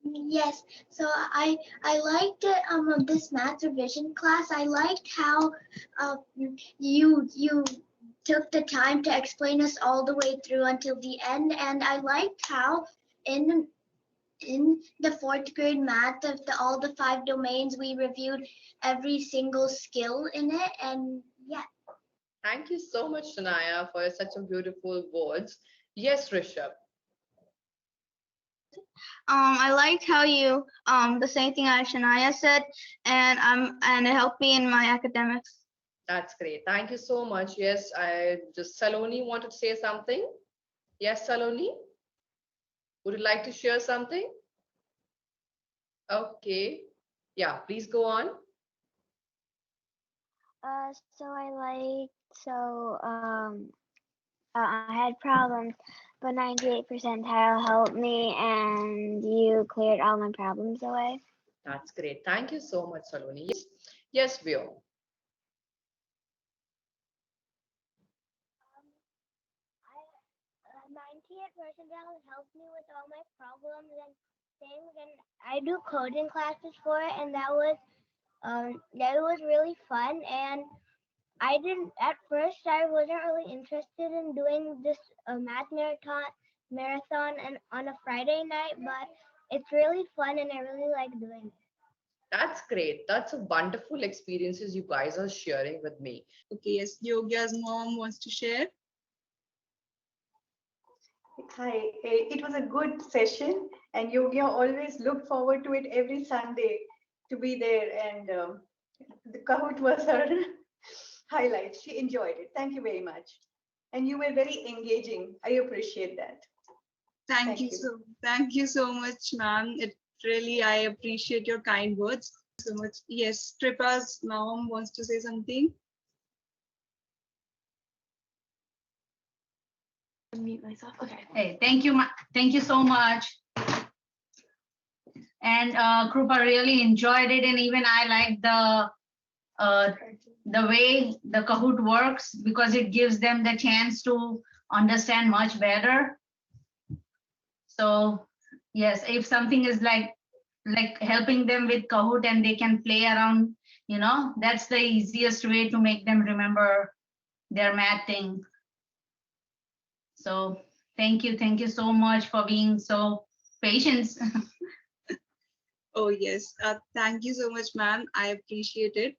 Yes, so I liked it this math revision class. I liked how you took the time to explain us all the way through until the end, and I liked how in in the fourth grade math of all the 5 domains we reviewed every single skill in it, and yeah. Thank you so much, Shania, for such a beautiful words. Yes, Rishabh. I liked how you the same thing as Shania said, and it helped me in my academics. That's great. Thank you so much. Yes, I just Saloni wanted to say something. Yes, Saloni, would you like to share something? Okay. Yeah, please go on. So I like I had problems, but 98 percentile helped me, and you cleared all my problems away. That's great. Thank you so much, Saloni. Yes, Vio. 98 percentile helped me with all my problems and things, and I do coding classes for it, and that was really fun. And I didn't at first. I wasn't really interested in doing this math marathon and on a Friday night, but it's really fun, and I really like doing it. That's great. That's a wonderful experiences you guys are sharing with me. Okay, yes, Yogya's mom wants to share. Hi, it was a good session, and Yogya always looked forward to it every Sunday to be there, and the Kahoot was her highlight. She enjoyed it. Thank you very much. And you were very engaging. I appreciate that. Thank you thank you so much, ma'am. It really, I appreciate your kind words so much. Yes, Tripa's mom wants to say something. Unmute myself. Okay. Hey, thank you so much. And Krupa really enjoyed it, and even I like the way the Kahoot works, because it gives them the chance to understand much better. So yes, if something is like helping them with Kahoot and they can play around, that's the easiest way to make them remember their math thing. So thank you so much for being so patient. Oh yes, thank you so much, ma'am. I appreciate it.